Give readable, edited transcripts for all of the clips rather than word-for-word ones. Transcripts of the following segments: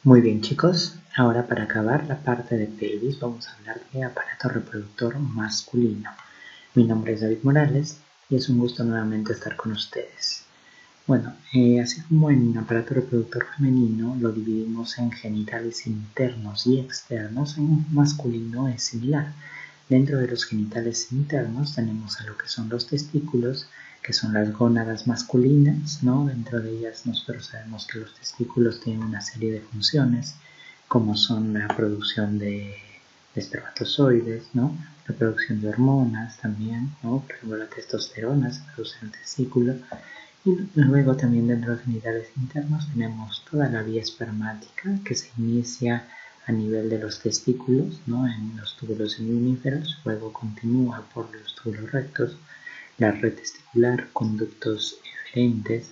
Muy bien chicos, ahora para acabar la parte de pelvis vamos a hablar de aparato reproductor masculino. Mi nombre es David Morales y es un gusto nuevamente estar con ustedes. Bueno, así como en aparato reproductor femenino lo dividimos en genitales internos y externos, en masculino es similar. Dentro de los genitales internos tenemos a lo que son los testículos, que son las gónadas masculinas, ¿no? Dentro de ellas nosotros sabemos que los testículos tienen una serie de funciones, como son la producción de espermatozoides, ¿no? La producción de hormonas también, ¿no? Por ejemplo, la testosterona se produce en el testículo. Y luego también dentro de los genitales internos tenemos toda la vía espermática que se inicia a nivel de los testículos, ¿no? En los túbulos semiuníferos, luego continúa por los túbulos rectos, la red testicular, conductos eferentes,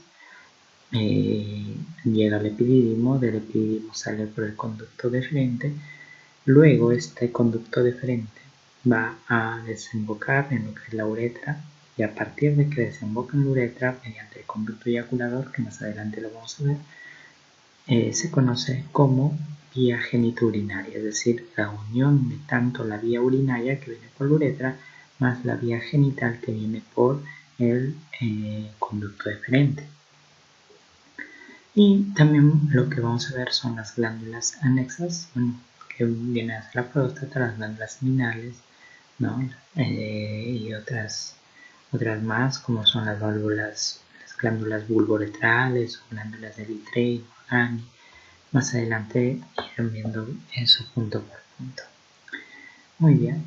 llega al epidídimo, del epidídimo sale por el conducto deferente, luego este conducto deferente va a desembocar en lo que es la uretra, y a partir de que desemboca en la uretra mediante el conducto eyaculador, que más adelante lo vamos a ver, se conoce como vía genitourinaria, es decir, la unión de tanto la vía urinaria que viene por la uretra más la vía genital que viene por el conducto deferente. Y también lo que vamos a ver son las glándulas anexas, bueno, que vienen a ser la próstata, las glándulas seminales, ¿no? Y otras más, como son las válvulas, las glándulas vulvoretrales o glándulas de Vittre y Morgani. Más adelante irán viendo eso punto por punto. Muy bien.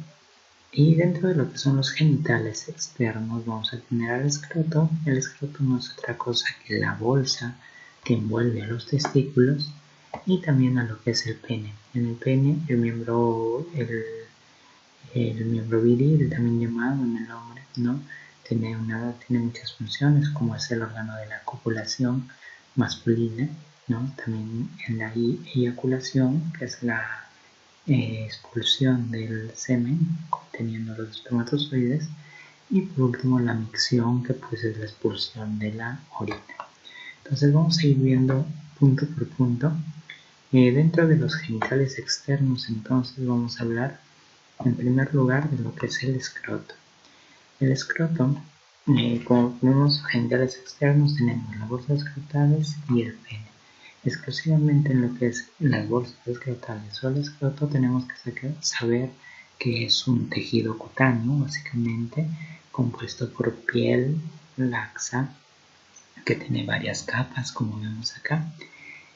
Y dentro de lo que son los genitales externos vamos a tener al escroto. El escroto no es otra cosa que la bolsa que envuelve a los testículos y también a lo que es el pene. En el pene, el miembro viril, también llamado en el hombre, ¿no? Tiene muchas funciones, como es el órgano de la copulación masculina, ¿no? También en la eyaculación, que es la expulsión del semen conteniendo los espermatozoides, y por último la micción, que pues es la expulsión de la orina. Entonces vamos a ir viendo punto por punto. Dentro de los genitales externos, entonces vamos a hablar en primer lugar de lo que es el escroto. El escroto, como tenemos genitales externos, tenemos las bolsas escrotales y el pene. Exclusivamente en lo que es las bolsas escrotales o el escroto tenemos que saber que es un tejido cutáneo, básicamente, compuesto por piel laxa, que tiene varias capas, como vemos acá.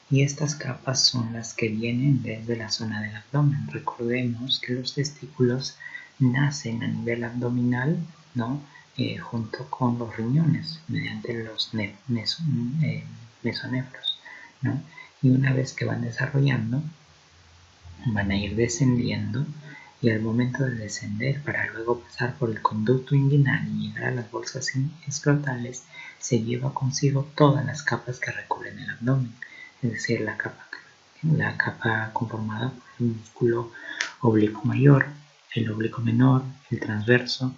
Y estas capas son las que vienen desde la zona del abdomen. Recordemos que los testículos nacen a nivel abdominal, ¿no? Junto con los riñones, mediante los mesonefros, ¿no? Y una vez que van desarrollando, van a ir descendiendo, y al momento de descender para luego pasar por el conducto inguinal y llegar a las bolsas escrotales, se lleva consigo todas las capas que recubren el abdomen, es decir, la capa conformada por el músculo oblicuo mayor, el oblicuo menor, el transverso,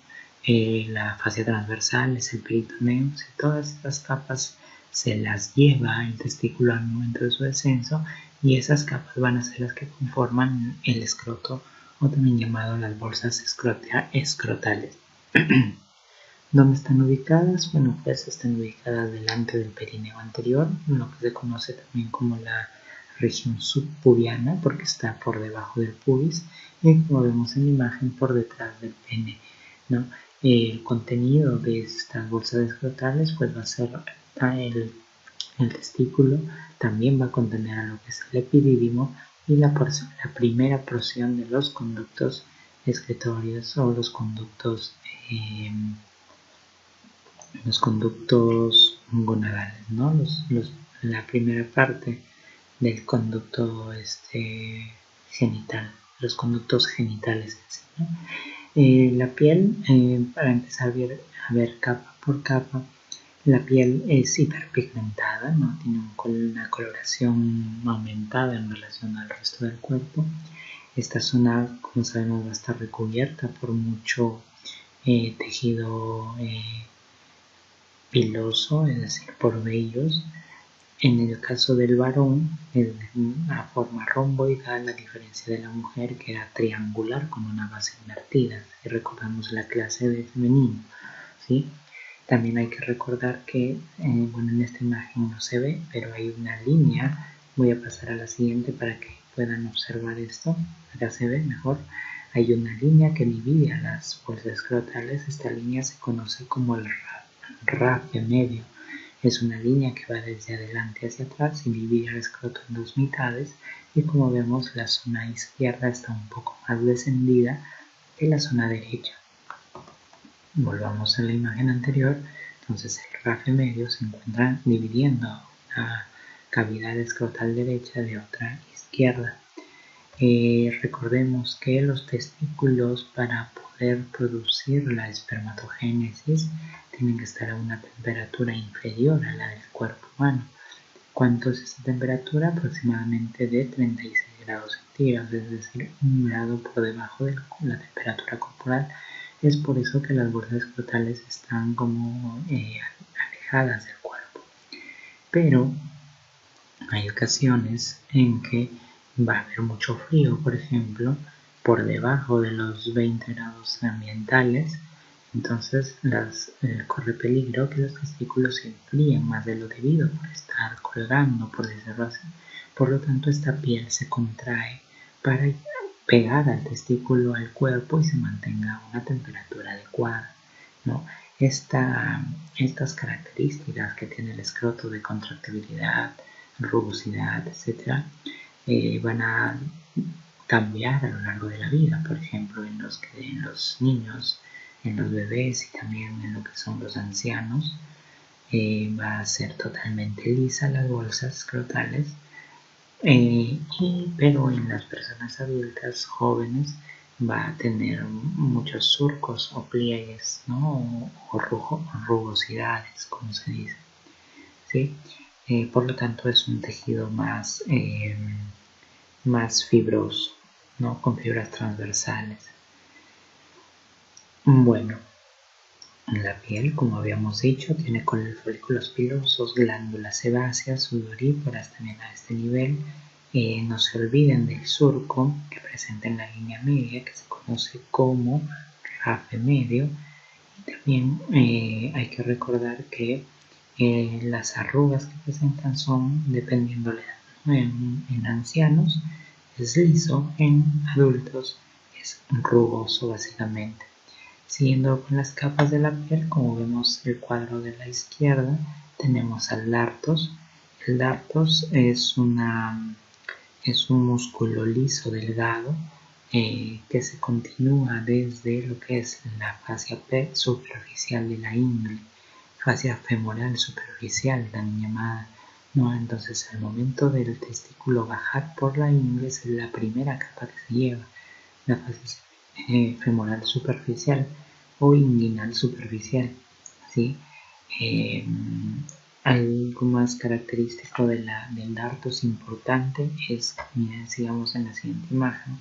la fascia transversal, es el peritoneo. Si todas estas capas se las lleva el testículo al momento de su descenso, y esas capas van a ser las que conforman el escroto, o también llamado las bolsas escrotales. ¿Dónde están ubicadas? Bueno, pues están ubicadas delante del perineo anterior, lo que se conoce también como la región subpubiana, porque está por debajo del pubis, y como vemos en la imagen, por detrás del pene, ¿no? El contenido de estas bolsas escrotales pues va a ser el testículo, también va a contener a lo que es el epidídimo y la primera porción de los conductos excretorios o los conductos gonadales, ¿no? La primera parte del conducto genital, los conductos genitales, ¿no? La piel, para empezar a ver capa por capa, la piel es hiperpigmentada, ¿no? Tiene una coloración aumentada en relación al resto del cuerpo. Esta zona, como sabemos, va a estar recubierta por mucho tejido piloso, es decir, por vellos. En el caso del varón es de una forma romboidal, a diferencia de la mujer que era triangular con una base invertida. Si recordamos la clase de femenino, ¿sí? También hay que recordar que, bueno, en esta imagen no se ve, pero hay una línea. Voy a pasar a la siguiente para que puedan observar esto. Acá se ve mejor. Hay una línea que divide a las bolsas escrotales. Esta línea se conoce como el rafe medio. Es una línea que va desde adelante hacia atrás y divide el escroto en dos mitades, y como vemos la zona izquierda está un poco más descendida que la zona derecha. Volvamos a la imagen anterior. Entonces el rafe medio se encuentra dividiendo una cavidad escrotal derecha de otra izquierda. Recordemos que los testículos, para poder producir la espermatogénesis, tienen que estar a una temperatura inferior a la del cuerpo humano. ¿Cuánto es esta temperatura? Aproximadamente de 36 grados centígrados, es decir, 1 grado por debajo de la temperatura corporal. Es por eso que las bolsas escrotales están como alejadas del cuerpo. Pero hay ocasiones en que va a haber mucho frío, por ejemplo, por debajo de los 20 grados ambientales. Entonces corre peligro que los testículos se enfríen más de lo debido por estar colgando, por decirlo así. Por lo tanto, esta piel se contrae para pegar al testículo al cuerpo y se mantenga a una temperatura adecuada, ¿no? Estas características que tiene el escroto de contractibilidad, rugosidad, etc., van a cambiar a lo largo de la vida. Por ejemplo, en los niños, en los bebés y también en lo que son los ancianos, va a ser totalmente lisa las bolsas escrotales, pero en las personas adultas jóvenes va a tener muchos surcos o pliegues, ¿no? o rugosidades, como se dice, ¿sí? Por lo tanto es un tejido más fibroso, ¿no? Con fibras transversales. Bueno, la piel, como habíamos dicho, tiene folículos pilosos, glándulas sebáceas, sudoríparas también a este nivel. No se olviden del surco que presenta en la línea media, que se conoce como rafe medio. Y también hay que recordar que las arrugas que presentan son dependiendo de la edad, ¿no? En ancianos es liso, en adultos es rugoso básicamente. Siguiendo con las capas de la piel, como vemos el cuadro de la izquierda, tenemos al dartos. El dartos es un músculo liso delgado que se continúa desde lo que es la fascia superficial de la ingle, fascia femoral superficial también llamada, ¿no? Entonces al momento del testículo bajar por la ingle es la primera capa que se lleva, la fascia femoral superficial o inguinal superficial, ¿sí? Algo más característico del dartos importante es, miren, sigamos en la siguiente imagen,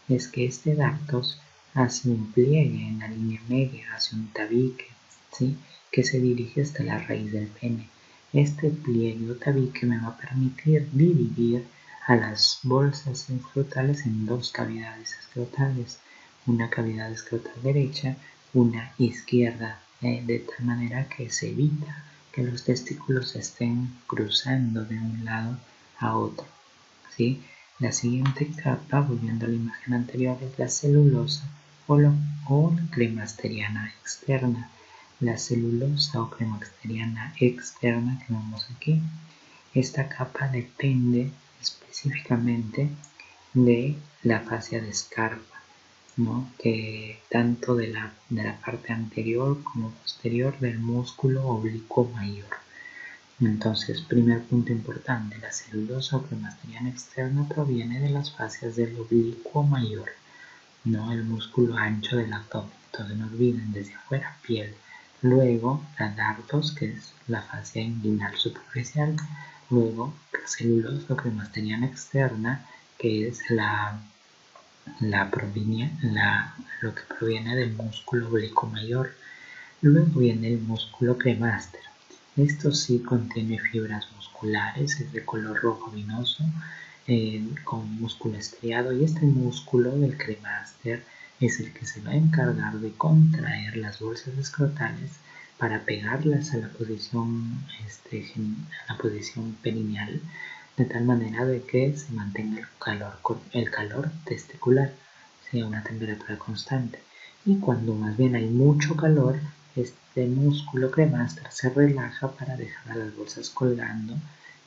es que este dartos hace un pliegue en la línea media, hace un tabique, ¿sí? Que se dirige hasta la raíz del pene. Este pliegue o tabique me va a permitir dividir a las bolsas escrotales en dos cavidades escrotales, una cavidad escrotal derecha, una izquierda, de tal manera que se evita que los testículos estén cruzando de un lado a otro, ¿sí? La siguiente capa, volviendo a la imagen anterior, es la celulosa o cremasteriana externa. La celulosa o cremasteriana externa que vemos aquí, esta capa depende específicamente de la fascia de escarpa, ¿no? Que tanto de la parte anterior como posterior del músculo oblicuo mayor. Entonces, primer punto importante, la celulosa o cremasteriana externa proviene de las fascias del oblicuo mayor, no el músculo ancho del abdomen. Entonces no olviden, desde afuera piel, luego la dartos, que es la fascia inguinal superficial, luego la celulosa o cremasteriana externa, que es lo que proviene del músculo oblicuo mayor. Luego viene el músculo cremaster. Esto sí contiene fibras musculares, es de color rojo vinoso, con músculo estriado, y este músculo del cremaster es el que se va a encargar de contraer las bolsas escrotales para pegarlas a la posición, a la posición perineal, de tal manera de que se mantenga el calor testicular, sea una temperatura constante. Y cuando más bien hay mucho calor, este músculo cremaster se relaja para dejar a las bolsas colgando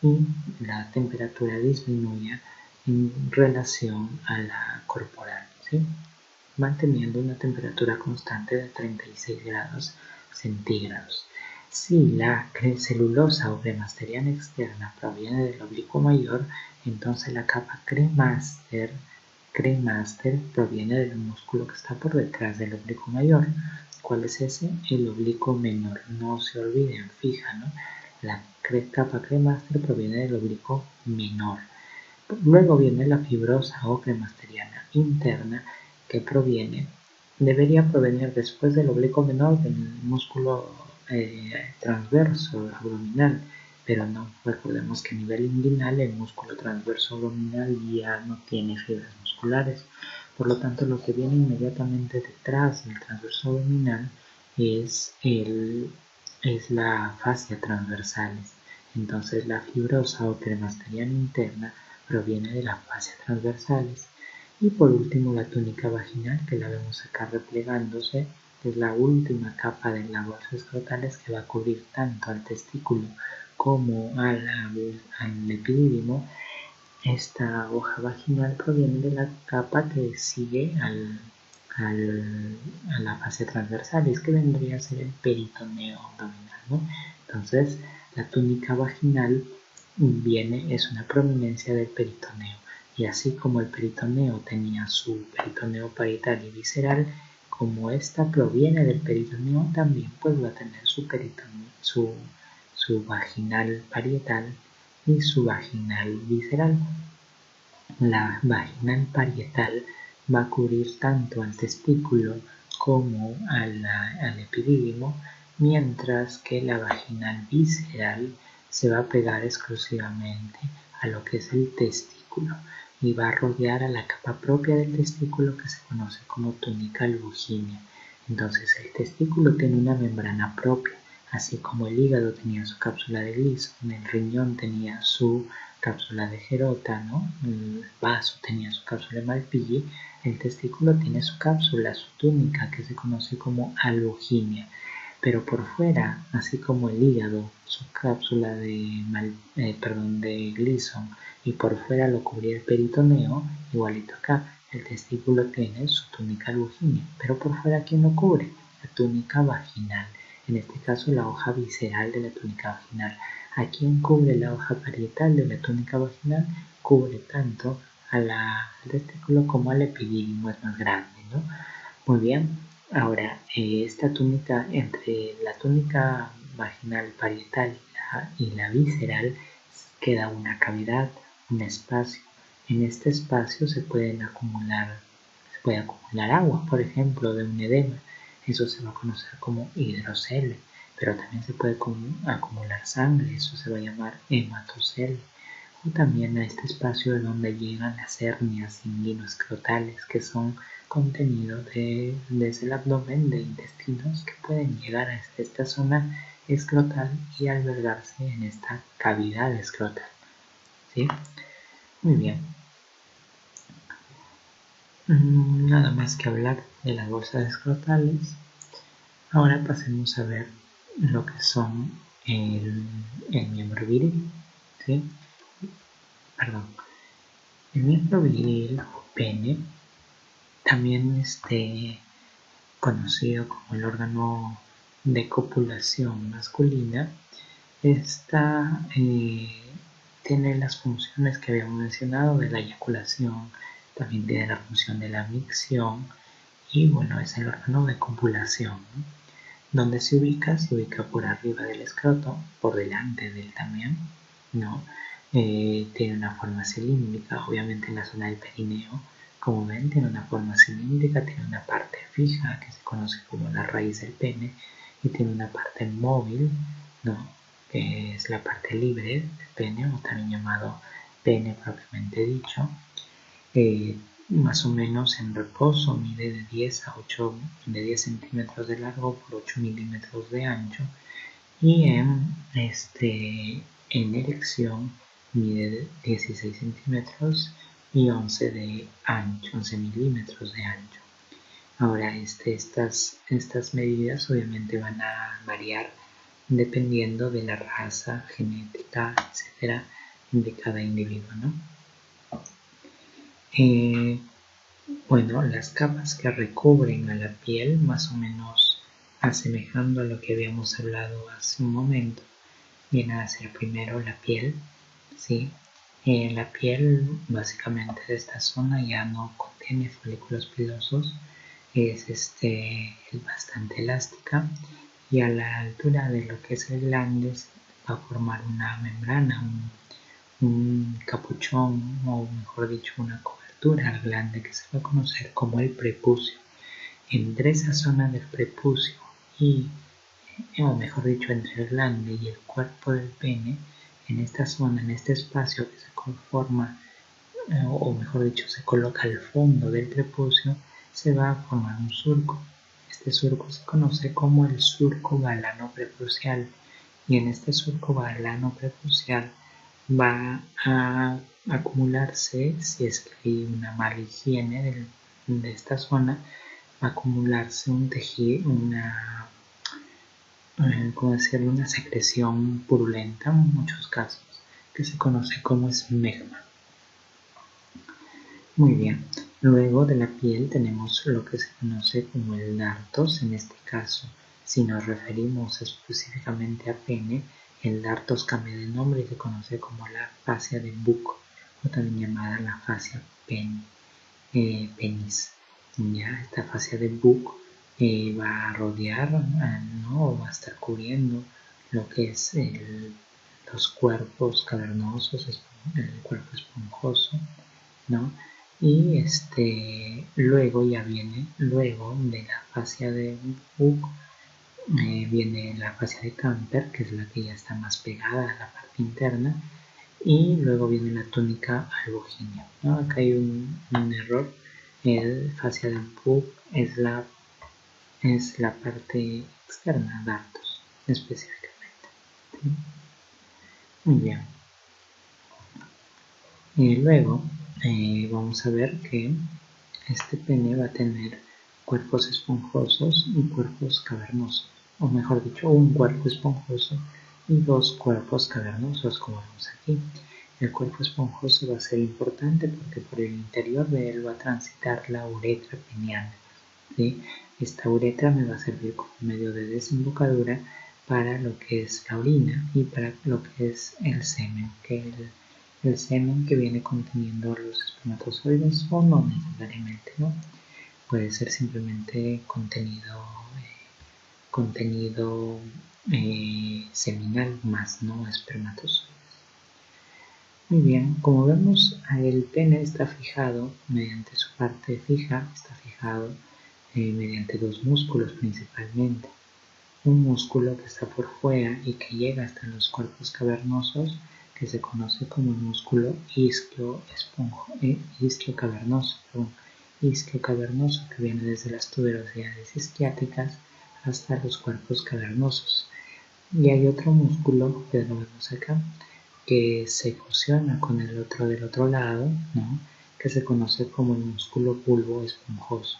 y la temperatura disminuye en relación a la corporal, ¿sí? Manteniendo una temperatura constante de 36 grados centígrados. Si la celulosa o cremasteriana externa proviene del oblicuo mayor, entonces la capa cremaster proviene del músculo que está por detrás del oblicuo mayor. ¿Cuál es ese? El oblicuo menor. No se olviden, fija, ¿no? La capa cremaster proviene del oblicuo menor. Luego viene la fibrosa o cremasteriana interna, que debería provenir después del oblicuo menor del músculo transverso abdominal, pero no, recordemos que a nivel inguinal el músculo transverso abdominal ya no tiene fibras musculares, por lo tanto lo que viene inmediatamente detrás del transverso abdominal es la fascia transversalis. Entonces la fibrosa o cremasteriana interna proviene de las fascias transversales. Y por último la túnica vaginal, que la vemos acá replegándose, es la última capa de las bolsas escrotales que va a cubrir tanto al testículo como al epidídimo. Esta hoja vaginal proviene de la capa que sigue a la fascia transversalis, que vendría a ser el peritoneo abdominal, ¿no? Entonces la túnica vaginal es una prominencia del peritoneo, y así como el peritoneo tenía su peritoneo parietal y visceral, como esta proviene del peritoneo, también pues va a tener su vaginal parietal y su vaginal visceral. La vaginal parietal va a cubrir tanto al testículo como al epidídimo, mientras que la vaginal visceral se va a pegar exclusivamente a lo que es el testículo y va a rodear a la capa propia del testículo, que se conoce como túnica lujímea. Entonces el testículo tiene una membrana propia, así como el hígado tenía su cápsula de Gleason, el riñón tenía su cápsula de Gerota, ¿no? El vaso tenía su cápsula de Malpighi, el testículo tiene su cápsula, su túnica, que se conoce como albuginia. Pero por fuera, así como el hígado, su cápsula de Gleason, y por fuera lo cubría el peritoneo, igualito acá, el testículo tiene su túnica albuginia, pero por fuera, ¿quién lo cubre? La túnica vaginal, en este caso la hoja visceral de la túnica vaginal. ¿A quién cubre la hoja parietal de la túnica vaginal? Cubre tanto al testículo como al epidídimo, es más grande, ¿no? Muy bien, ahora esta túnica, entre la túnica vaginal parietal y la visceral, queda una cavidad, un espacio. En este espacio se puede acumular agua, por ejemplo, de un edema. Eso se va a conocer como hidrocele, pero también se puede acumular sangre, eso se va a llamar hematocele. O también a este espacio de donde llegan las hernias inguinoescrotales, que son contenido desde el abdomen de intestinos que pueden llegar a esta zona escrotal y albergarse en esta cavidad escrotal, ¿sí? Muy bien. Nada más que hablar de las bolsas escrotales. Ahora pasemos a ver lo que son el miembro viril, ¿sí? Perdón. El miembro viril o pene, también conocido como el órgano de copulación masculina, tiene las funciones que habíamos mencionado de la eyaculación, también tiene la función de la micción, y bueno, es el órgano de copulación, ¿no? ¿Dónde se ubica? Se ubica por arriba del escroto, por delante de él también, ¿no? Tiene una forma cilíndrica, obviamente en la zona del perineo. Como ven, tiene una forma cilíndrica, tiene una parte fija que se conoce como la raíz del pene, y tiene una parte móvil, ¿no? que es la parte libre del pene, o también llamado pene propiamente dicho. Más o menos en reposo mide de 10 centímetros de largo por 8 milímetros de ancho, y en erección mide 16 centímetros y 11 de ancho, 11 milímetros de ancho. Ahora, estas medidas obviamente van a variar dependiendo de la raza, genética, etcétera, de cada individuo, ¿no? Bueno, las capas que recubren a la piel, más o menos asemejando a lo que habíamos hablado hace un momento, viene a ser primero la piel, ¿sí? La piel básicamente de esta zona ya no contiene folículos pilosos, es bastante elástica, y a la altura de lo que es el glande va a formar una membrana, un capuchón, o mejor dicho una cobertura al glande que se va a conocer como el prepucio. Entre esa zona del prepucio o mejor dicho entre el glande y el cuerpo del pene, en esta zona, en este espacio que se conforma, o mejor dicho se coloca al fondo del prepucio, se va a formar un surco. Este surco se conoce como el surco galano prepucial, y en este surco galano prepucial va a acumularse, si es que hay una mala higiene de esta zona, va a acumularse un tejido, una secreción purulenta en muchos casos, que se conoce como esmegma. Muy bien, luego de la piel tenemos lo que se conoce como el dartos. En este caso, si nos referimos específicamente a pene, el dartos cambia de nombre y se conoce como la fascia de Buck, o también llamada la fascia penis. Ya, esta fascia de Buck va a rodear, ¿no? Va a estar cubriendo lo que es los cuerpos cavernosos, el cuerpo esponjoso, ¿no? Y luego de la fascia de Buck, viene la fascia de Camper, que es la que ya está más pegada a la parte interna, y luego viene la túnica albuginea, ¿no? Acá hay un error. El fascia de Buck es la parte externa, dartos específicamente, ¿sí? Muy bien. Y luego vamos a ver que este pene va a tener cuerpos esponjosos y cuerpos cavernosos, o mejor dicho, un cuerpo esponjoso y dos cuerpos cavernosos, como vemos aquí. El cuerpo esponjoso va a ser importante porque por el interior de él va a transitar la uretra peneal, ¿sí? Esta uretra me va a servir como medio de desembocadura para lo que es la orina y para lo que es el semen, el semen que viene conteniendo los espermatozoides, o no necesariamente, ¿no? Puede ser simplemente contenido seminal, más no espermatozoides. Muy bien, como vemos, el pene está fijado mediante su parte fija, está fijado mediante dos músculos principalmente. Un músculo que está por fuera y que llega hasta los cuerpos cavernosos, que se conoce como el músculo isquiocavernoso, que viene desde las tuberosidades isquiáticas hasta los cuerpos cavernosos. Y hay otro músculo, que lo vemos acá, que se fusiona con el otro del otro lado, ¿no? Que se conoce como el músculo bulbo esponjoso.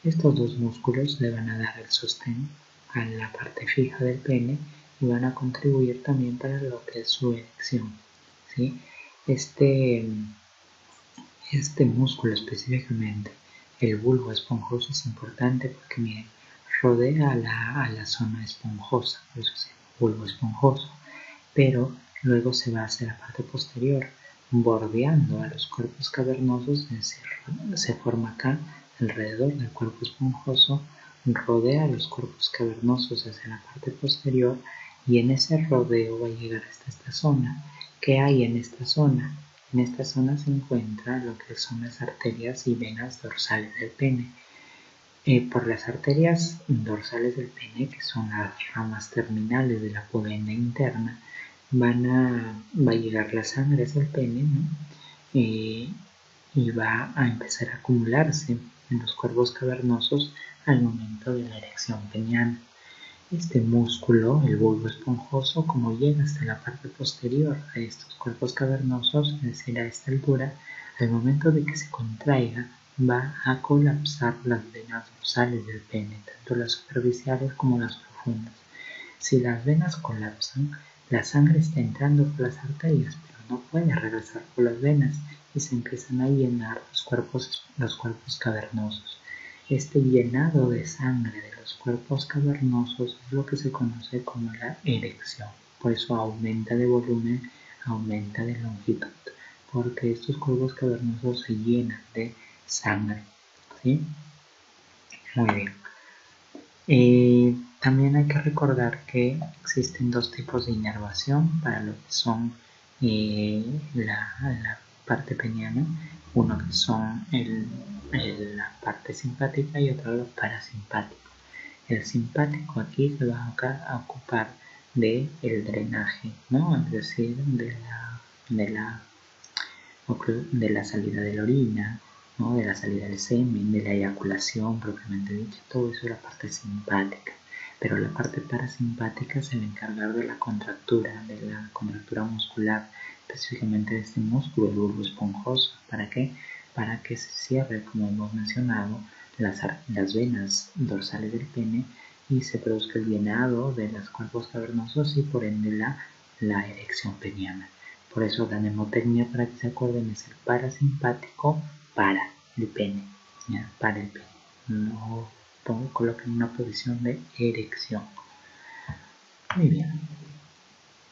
Estos dos músculos le van a dar el sostén a la parte fija del pene y van a contribuir también para lo que es su erección, ¿sí? Este músculo específicamente, el bulbo esponjoso, es importante porque miren, rodea a la zona esponjosa, por eso se llama bulbo esponjoso, pero luego se va hacia la parte posterior, bordeando a los cuerpos cavernosos, es decir, se forma acá alrededor del cuerpo esponjoso, rodea a los cuerpos cavernosos hacia la parte posterior, y en ese rodeo va a llegar hasta esta zona. ¿Qué hay en esta zona? En esta zona se encuentra lo que son las arterias y venas dorsales del pene. Por las arterias dorsales del pene, que son las ramas terminales de la pudenda interna, va a llegar la sangre hacia el pene, ¿no? Y va a empezar a acumularse en los cuerpos cavernosos al momento de la erección peniana. Este músculo, el bulbo esponjoso, como llega hasta la parte posterior de estos cuerpos cavernosos, es decir, a esta altura, al momento de que se contraiga, va a colapsar las venas dorsales del pene, tanto las superficiales como las profundas. Si las venas colapsan, la sangre está entrando por las arterias, pero no puede regresar por las venas y se empiezan a llenar los cuerpos cavernosos. Este llenado de sangre de los cuerpos cavernosos es lo que se conoce como la erección. Por eso aumenta de volumen, aumenta de longitud, porque estos cuerpos cavernosos se llenan de sangre. ¿Sí? Muy bien. También hay que recordar que existen dos tipos de inervación para lo que son la parte peniana. Uno que son la parte simpática y otro el parasimpático. El simpático aquí se va a ocupar del drenaje, ¿no? Es decir, de la salida de la orina, ¿no? De la salida del semen, de la eyaculación propiamente dicha, todo eso es la parte simpática. Pero la parte parasimpática se va a encargar de la contractura muscular, específicamente de este músculo, el bulbo esponjoso. ¿Para qué? Para que se cierre, como hemos mencionado, las venas dorsales del pene y se produzca el llenado de los cuerpos cavernosos y por ende la erección peniana. Por eso la mnemotecnia, para que se acuerden, es el parasimpático para el pene, ¿ya? Para el pene. No coloquen una posición de erección. Muy bien.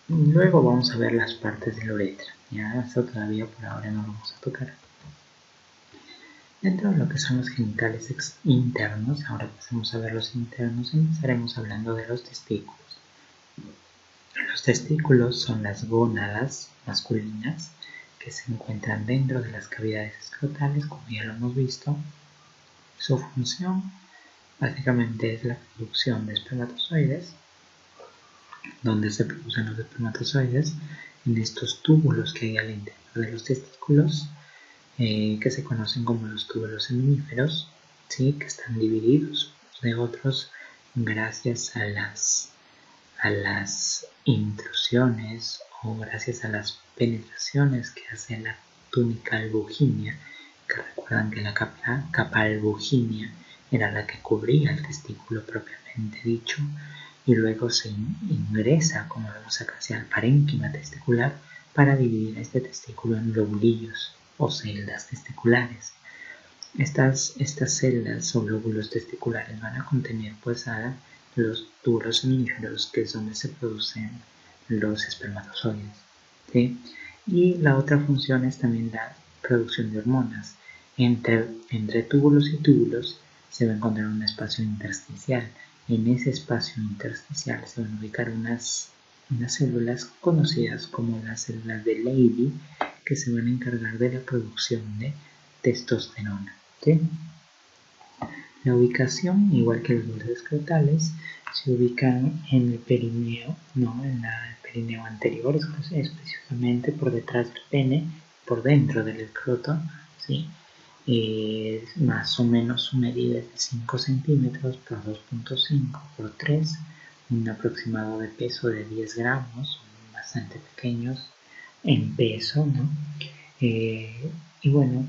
Luego vamos a ver las partes de la uretra. Ya, esto todavía por ahora no lo vamos a tocar. Dentro de lo que son los genitales internos, ahora pasamos a ver los internos, empezaremos hablando de los testículos. Los testículos son las gónadas masculinas que se encuentran dentro de las cavidades escrotales, como ya lo hemos visto. Su función básicamente es la producción de espermatozoides, donde se producen los espermatozoides en estos túbulos que hay al interior de los testículos, que se conocen como los túbulos seminíferos, ¿sí? Que están divididos unos de otros gracias a las intrusiones o gracias a las penetraciones que hace la túnica albuginea, que recuerdan que la capa albuginea era la que cubría el testículo propiamente dicho, y luego se ingresa, como vemos acá, hacia el parénquima testicular para dividir este testículo en lobulillos o celdas testiculares. Estas celdas o lóbulos testiculares van a contener pues a los túbulos seminíferos, que es donde se producen los espermatozoides, ¿sí? Y la otra función es también la producción de hormonas. Entre túbulos y túbulos se va a encontrar un espacio intersticial. En ese espacio intersticial se van a ubicar unas células conocidas como las células de Leydig, que se van a encargar de la producción de testosterona. ¿Sí? La ubicación, igual que los bordes escrotales, se ubican en el perineo, ¿no? En el perineo anterior, específicamente por detrás del pene, por dentro del escroto, ¿sí? Más o menos su medida es de 5 centímetros por 2.5 por 3, un aproximado de peso de 10 gramos, bastante pequeños en peso, ¿no? Y bueno,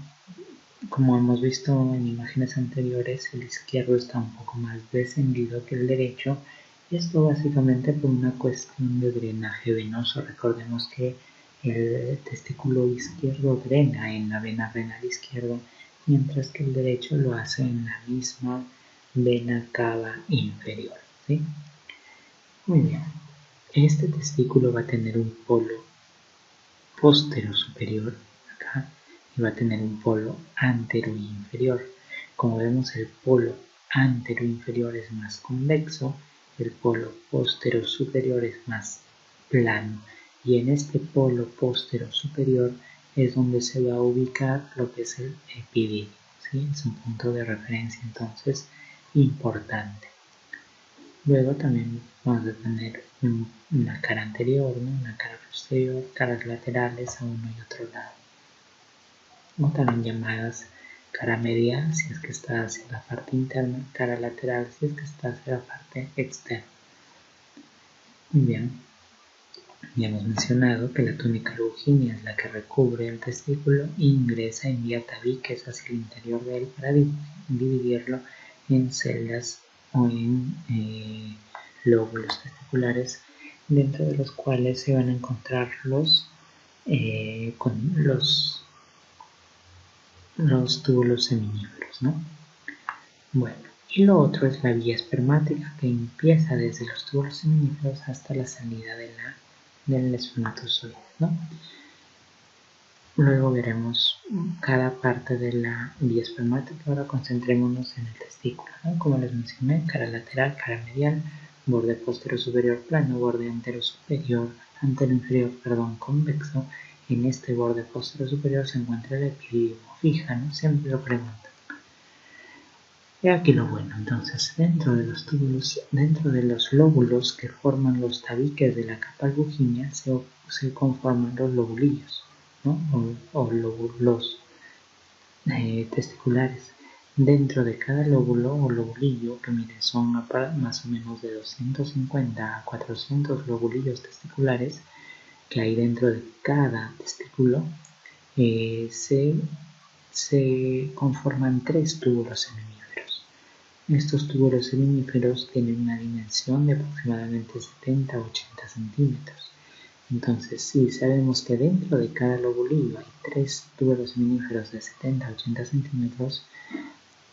como hemos visto en imágenes anteriores, el izquierdo está un poco más descendido que el derecho, y esto básicamente por una cuestión de drenaje venoso. Recordemos que el testículo izquierdo drena en la vena renal izquierda, mientras que el derecho lo hace en la misma vena cava inferior, ¿sí? Muy bien. Este testículo va a tener un polo postero superior acá y va a tener un polo antero inferior. Como vemos, el polo antero inferior es más convexo, el polo postero superior es más plano, y en este polo postero superior es donde se va a ubicar lo que es el epidídimo, ¿sí? Es un punto de referencia entonces importante. Luego también vamos a tener una cara anterior, ¿no? Una cara posterior, caras laterales a uno y otro lado, o también llamadas cara medial si es que está hacia la parte interna, cara lateral si es que está hacia la parte externa. Muy bien, ya hemos mencionado que la túnica longínea es la que recubre el testículo e ingresa en vía tabiques hacia el interior de él para dividirlo en celdas o en lóbulos testiculares, dentro de los cuales se van a encontrar los túbulos seminíferos, ¿no? Bueno, y lo otro es la vía espermática, que empieza desde los túbulos seminíferos hasta la salida del espermatozoide, ¿no? Luego veremos cada parte de la vía espermática. Ahora concentrémonos en el testículo, ¿no? Como les mencioné, cara lateral, cara medial, borde posterior superior plano, borde antero inferior, convexo. En este borde posterior superior se encuentra el epididimo, fija, ¿no? Siempre lo preguntan. Y aquí lo bueno, entonces, dentro de los túbulos, dentro de los lóbulos que forman los tabiques de la capa albuginea, se conforman los lobulillos, ¿no? o lóbulos testiculares. Dentro de cada lóbulo o lobulillo, que mire, son más o menos de 250 a 400 lobulillos testiculares que hay dentro de cada testículo, se conforman 3 túbulos seminíferos. Estos túbulos seminíferos tienen una dimensión de aproximadamente 70 a 80 centímetros. Entonces, si sabemos que dentro de cada lobulillo hay 3 túbulos seminíferos de 70 a 80 centímetros,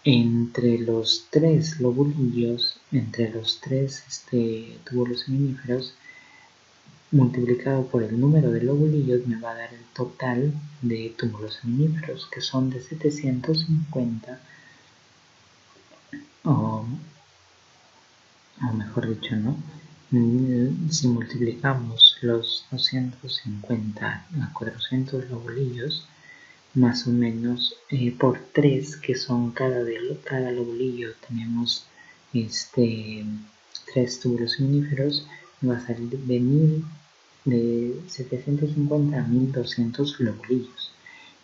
entre los 3 lobulillos, entre los 3 túbulos seminíferos, multiplicado por el número de lobulillos, me va a dar el total de túbulos seminíferos, que son de 750, o mejor dicho, ¿no? Si multiplicamos los 250 a 400 lobulillos, más o menos por 3, que son cada lobulillo, tenemos 3 túbulos seminíferos, va a salir de 750 a 1200 lobulillos.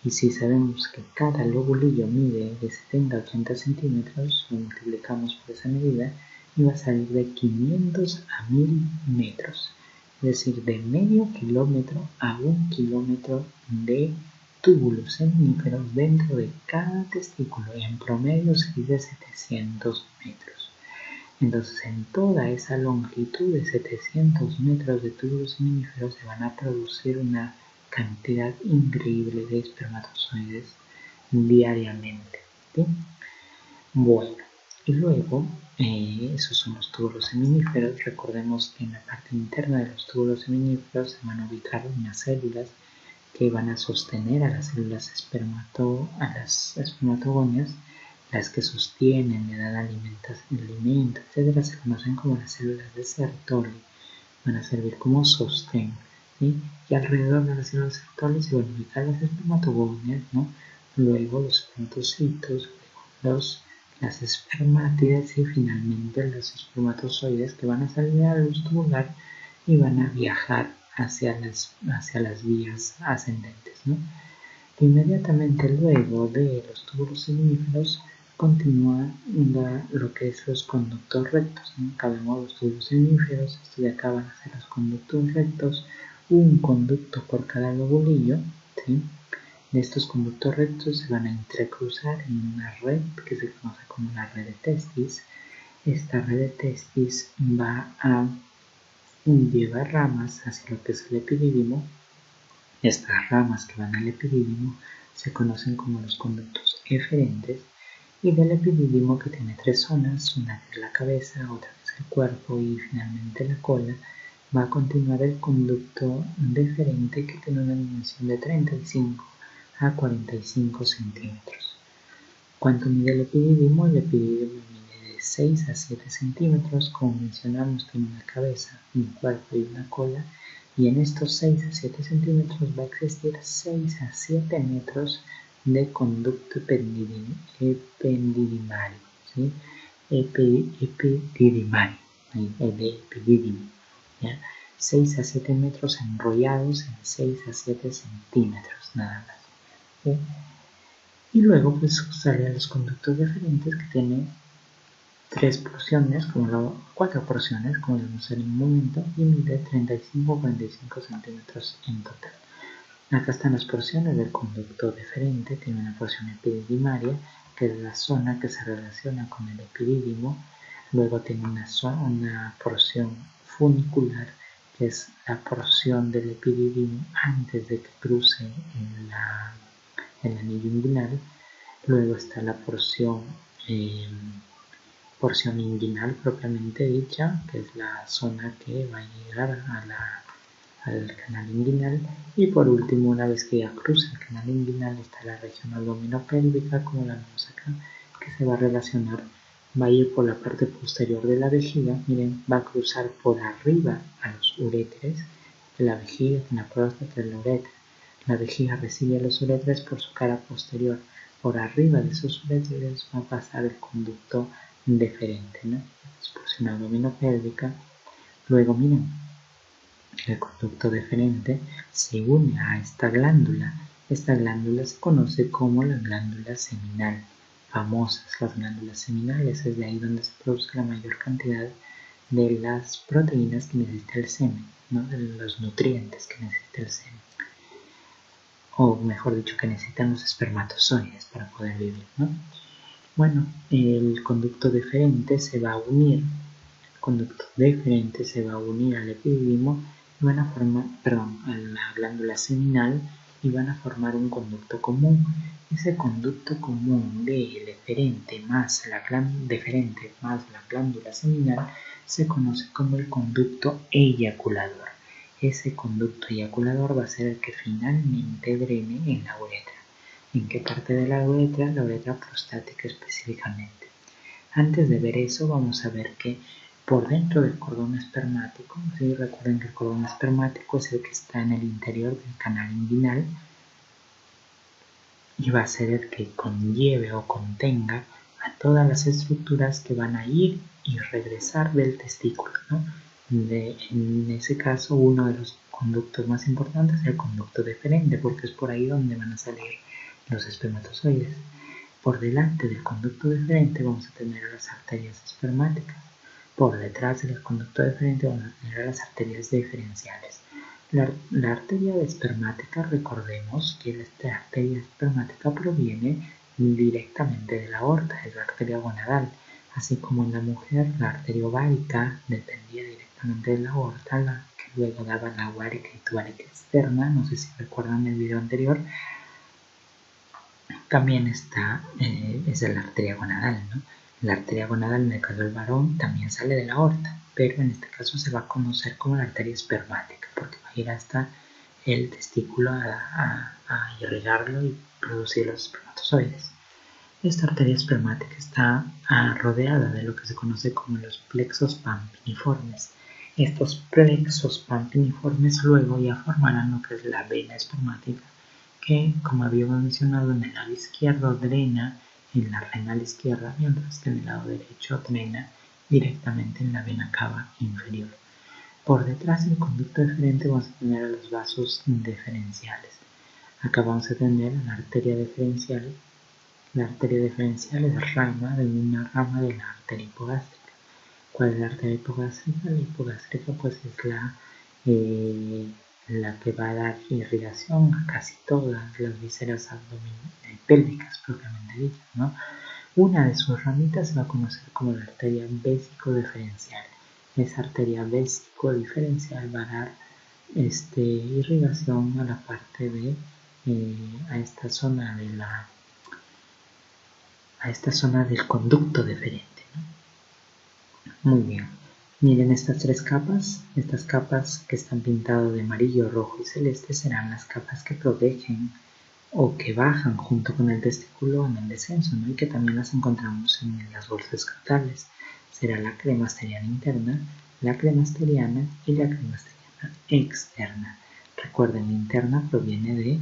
Y si sabemos que cada lobulillo mide de 70 a 80 centímetros, lo multiplicamos por esa medida y va a salir de 500 a 1000 metros. Es decir, de medio kilómetro a 1 kilómetro de túbulos seminíferos dentro de cada testículo, y en promedio se dice 700 metros. Entonces, en toda esa longitud de 700 metros de túbulos seminíferos se van a producir una cantidad increíble de espermatozoides diariamente, ¿sí? Bueno, y luego esos son los túbulos seminíferos. Recordemos que en la parte interna de los túbulos seminíferos se van a ubicar unas células que van a sostener a las células espermatogonias, las que sostienen, le dan alimento, etc. Se conocen como las células de Sertoli. Van a servir como sostén, ¿sí? Y alrededor de las células de Sertoli se van a ubicar las espermatogonias, ¿no? Luego los espermatocitos, las espermátidas y finalmente los espermatozoides, que van a salir a la luz tubular y van a viajar hacia las vías ascendentes, ¿no? Inmediatamente luego de los túbulos seminíferos continúa lo que es los conductos rectos, ¿no? Acabamos los túbulos seminíferos, estos de acá van a ser los conductos rectos, un conducto por cada lobulillo, ¿sí? De estos conductos rectos se van a entrecruzar en una red que se conoce como la red de testis. Esta red de testis va a llevar ramas hacia lo que es el epidídimo. Estas ramas que van al epidídimo se conocen como los conductos eferentes, y del epidídimo, que tiene 3 zonas, una que es la cabeza, otra que es el cuerpo y finalmente la cola, va a continuar el conducto deferente, que tiene una dimensión de 35 a 45 centímetros. ¿Cuánto mide el epidídimo? El epidídimo mide de 6 a 7 centímetros, como mencionamos, tiene una cabeza, un cuerpo y una cola, y en estos 6 a 7 centímetros va a existir 6 a 7 metros de conducto ependidimal, ¿sí? epididymal, de epidídimo, ¿ya? 6 a 7 metros enrollados en 6 a 7 centímetros, nada más. ¿Sí? Y luego pues salen los conductos deferentes que tienen 4 porciones, como lo vamos a ver en un momento, y mide 35 a 45 centímetros en total. Acá están las porciones del conducto deferente. Tiene una porción epididymaria, que es la zona que se relaciona con el epidídimo. Luego tiene una porción funicular, que es la porción del epidídimo antes de que cruce el anillo inguinal. Luego está la porción inguinal propiamente dicha, que es la zona que va a llegar al canal inguinal. Y por último, una vez que ya cruza el canal inguinal, está la región abdominopélvica, como la vemos acá, que se va a relacionar, va a ir por la parte posterior de la vejiga. Miren, va a cruzar por arriba a los uréteres de la vejiga, en la próstata de la uretra. La vejiga recibe a los uréteres por su cara posterior. Por arriba de esos uréteres va a pasar el conducto deferente, ¿no? Es porción abdominopélvica. Luego, miren, el conducto deferente se une a esta glándula. Esta glándula se conoce como la glándula seminal. Famosas las glándulas seminales, es de ahí donde se produce la mayor cantidad de las proteínas que necesita el semen, ¿no? De los nutrientes que necesita el semen. O mejor dicho, que necesitan los espermatozoides para poder vivir, ¿no? Bueno, el conducto deferente se va a unir. El conducto deferente se va a unir al epidídimo y van a formar, a la glándula seminal, y van a formar un conducto común. Ese conducto común del deferente más la glándula seminal se conoce como el conducto eyaculador. Ese conducto eyaculador va a ser el que finalmente drene en la uretra. ¿En qué parte de la uretra? La uretra prostática específicamente. Antes de ver eso, vamos a ver que por dentro del cordón espermático, ¿sí? Recuerden que el cordón espermático es el que está en el interior del canal inguinal y va a ser el que conlleve o contenga a todas las estructuras que van a ir y regresar del testículo, ¿no? En ese caso, uno de los conductos más importantes es el conducto deferente, porque es por ahí donde van a salir los espermatozoides. Por delante del conducto deferente vamos a tener las arterias espermáticas. Por detrás del conducto deferente vamos a tener las arterias deferenciales. La arteria espermática, recordemos que esta arteria espermática proviene directamente de la aorta, es la arteria gonadal. Así como en la mujer, la arteria ovárica dependía directamente de la aorta, la que luego daba la ovárica y tubaria externa. No sé si recuerdan el video anterior. También está, es la arteria gonadal, ¿no? La arteria gonadal, en el caso del varón, también sale de la aorta, pero en este caso se va a conocer como la arteria espermática, porque va a ir hasta el testículo a irrigarlo y producir los espermatozoides. Esta arteria espermática está rodeada de lo que se conoce como los plexos pampiniformes. Estos plexos pampiniformes luego ya formarán lo que es la vena espermática, que, como habíamos mencionado, en el lado izquierdo drena en la renal izquierda, mientras que en el lado derecho drena directamente en la vena cava inferior. Por detrás del conducto deferente vamos a tener a los vasos deferenciales. Acá vamos a tener la arteria deferencial. La arteria deferencial es una rama de la arteria hipogástrica. ¿Cuál es la arteria hipogástrica? La hipogástrica pues es la que va a dar irrigación a casi todas las vísceras pélvicas propiamente dichas, ¿no? Una de sus ramitas se va a conocer como la arteria vésico-deferencial. Esa arteria vésico-diferencial va a dar irrigación a la parte de a esta zona del conducto deferente, ¿no? Muy bien. Miren estas tres capas. Estas capas que están pintadas de amarillo, rojo y celeste serán las capas que protegen o que bajan junto con el testículo en el descenso, ¿no? Y que también las encontramos en las bolsas descartables. Será la cremasteriana interna, la cremasteriana y la cremasteriana externa. Recuerden, la interna proviene de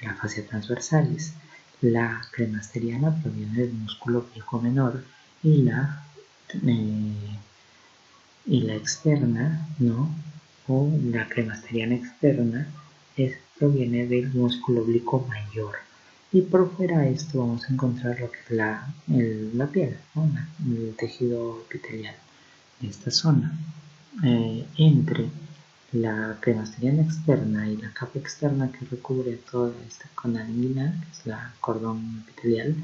la fascia transversalis, la cremasteriana proviene del músculo pío menor y la y la externa, ¿no? O la cremasteriana externa proviene del músculo oblicuo mayor. Y por fuera de esto vamos a encontrar lo que es la piel, ¿no? El tejido epitelial de esta zona. Entre la cremasteriana externa y la capa externa que recubre toda esta canal inguinal, que es la cordón epitelial,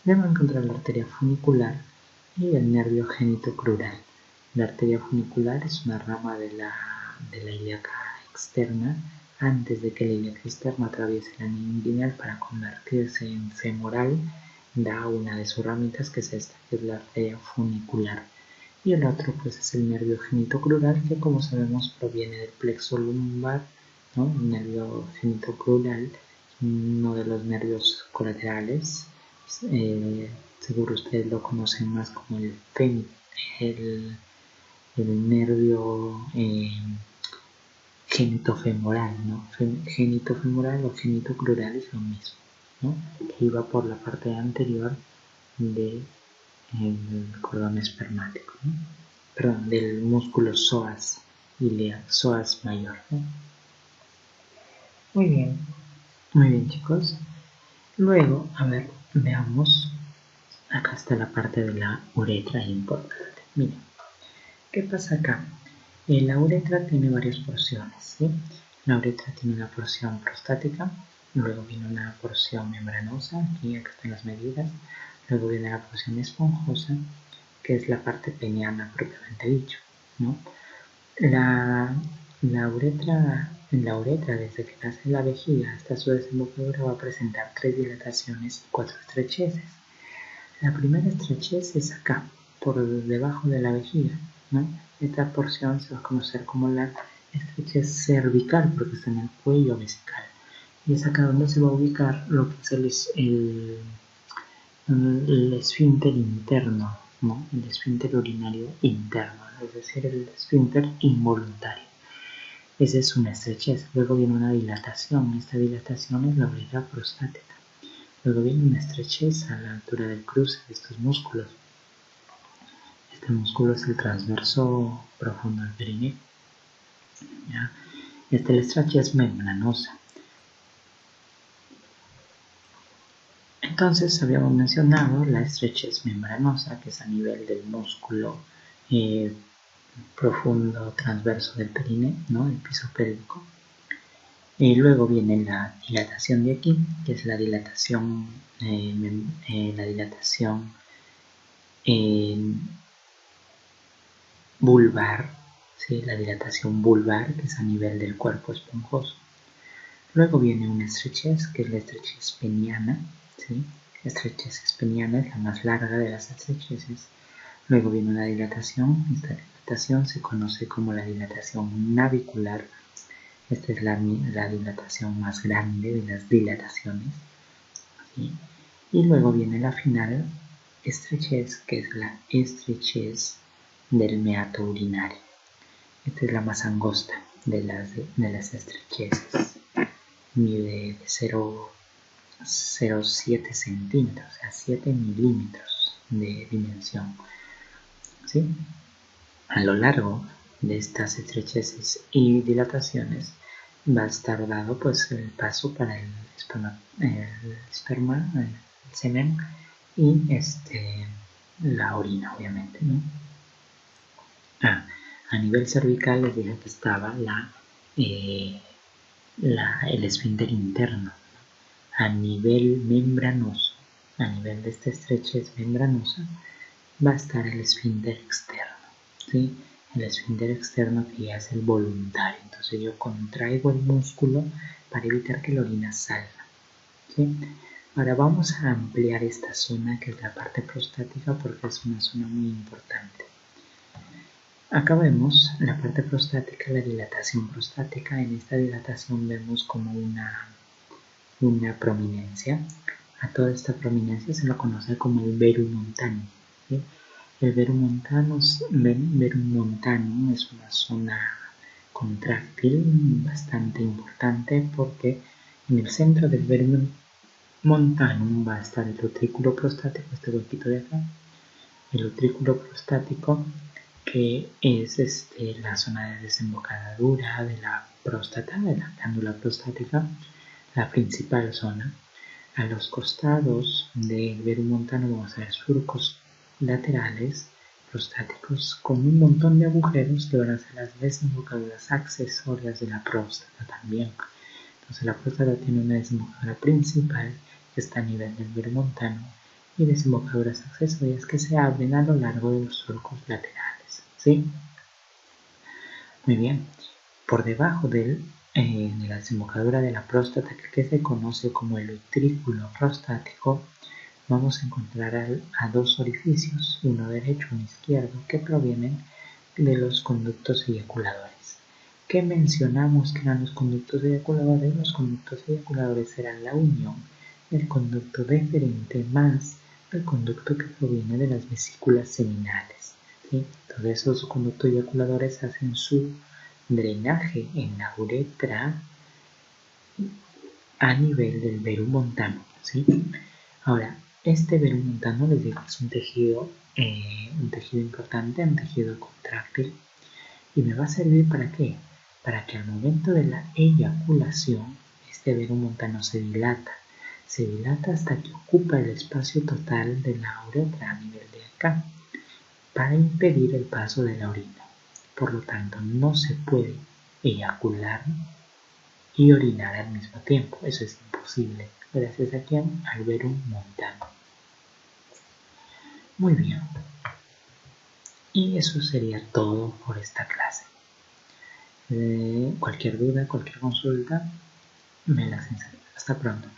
debemos encontrar la arteria funicular y el nervio genitocrural. La arteria funicular es una rama de la ilíaca externa antes de que la ilíaca externa atraviese la inguinal para convertirse en femoral. Da una de sus ramitas, que es esta, que es la arteria funicular. Y el otro pues es el nervio genitocrural, que como sabemos proviene del plexo lumbar, ¿no? El nervio genitocrural, uno de los nervios colaterales. Seguro ustedes lo conocen más como el nervio genitofemoral, ¿no? Genitofemoral o genitocrural es lo mismo, ¿no? Que iba por la parte anterior del cordón espermático, ¿no? Perdón, del músculo psoas iliac, psoas mayor, ¿no? Muy bien chicos. Luego, a ver, veamos. Acá está la parte de la uretra importante. Miren, ¿qué pasa acá? La uretra tiene varias porciones, ¿sí? La uretra tiene una porción prostática, luego viene una porción membranosa, aquí acá están las medidas, luego viene la porción esponjosa, que es la parte peniana propiamente dicho, ¿no? La uretra, desde que nace la vejiga hasta su desembocadura, va a presentar 3 dilataciones y 4 estrecheces. La primera estrechez es acá, por debajo de la vejiga, ¿no? Esta porción se va a conocer como la estrechez cervical, porque está en el cuello vesical. Y es acá donde se va a ubicar lo que es el esfínter interno, ¿no? El esfínter urinario interno, es decir, el esfínter involuntario. Esa es una estrechez. Luego viene una dilatación. Esta dilatación es la uretra prostática. Luego viene una estrechez a la altura del cruce de estos músculos. Este músculo es el transverso profundo del perineo. ¿Ya? Esta es la estrechez membranosa. Entonces habíamos mencionado la estrechez membranosa, que es a nivel del músculo profundo transverso del perineo, ¿no? El piso pélvico. Y luego viene la dilatación de aquí, que es la dilatación vulvar, ¿sí? La dilatación vulvar, que es a nivel del cuerpo esponjoso. Luego viene una estrechez, que es la estrechez peniana, ¿sí? La estrechez peniana es la más larga de las estrecheces. Luego viene una dilatación. Esta dilatación se conoce como la dilatación navicular. Esta es la dilatación más grande de las dilataciones, ¿sí? Y luego viene la final estrechez, que es la estrechez del meato urinario. Esta es la más angosta de las estrecheces. Mide de 0,07 centímetros, o sea, 7 milímetros de dimensión, ¿sí? A lo largo de estas estrecheces y dilataciones va a estar dado pues el paso para el esperma, el semen y la orina, obviamente, ¿no? A nivel cervical les dije que estaba el esfínter interno. A nivel membranoso, a nivel de esta estrechez membranosa, va a estar el esfínter externo, ¿sí? El esfínter externo, que ya es el voluntario. Entonces yo contraigo el músculo para evitar que la orina salga, ¿sí? Ahora vamos a ampliar esta zona, que es la parte prostática, porque es una zona muy importante. Acá vemos la parte prostática, la dilatación prostática. En esta dilatación vemos como una prominencia. A toda esta prominencia se lo conoce como el verum montanum, ¿sí? El verum montanum es una zona contráctil bastante importante, porque en el centro del verum montanum va a estar el utrículo prostático, este huequito de acá, el utrículo prostático, que es la zona de desembocadura de la próstata, de la glándula prostática, la principal zona. A los costados del verumontano vamos a ver surcos laterales prostáticos con un montón de agujeros que van a ser las desembocaduras accesorias de la próstata también. Entonces la próstata tiene una desembocadura principal que está a nivel del verumontano y desembocaduras accesorias que se abren a lo largo de los surcos laterales, ¿sí? Muy bien. Por debajo de la desembocadura de la próstata, que se conoce como el utrículo prostático, vamos a encontrar a dos orificios, uno derecho y uno izquierdo, que provienen de los conductos eyaculadores. ¿Qué mencionamos que eran los conductos eyaculadores? Los conductos eyaculadores eran la unión del conducto deferente más el conducto que proviene de las vesículas seminales, ¿sí? Entonces esos conductos eyaculadores hacen su drenaje en la uretra a nivel del verumontano, ¿sí? Ahora, este verumontano les digo es un tejido importante, un tejido contráctil, y me va a servir ¿para qué? Para que al momento de la eyaculación este verumontano se dilata hasta que ocupa el espacio total de la uretra a nivel de acá, para impedir el paso de la orina. Por lo tanto, no se puede eyacular y orinar al mismo tiempo. Eso es imposible, gracias a quién, al verumontano. Muy bien. Y eso sería todo por esta clase. Cualquier duda, cualquier consulta, me las enseñan. Hasta pronto.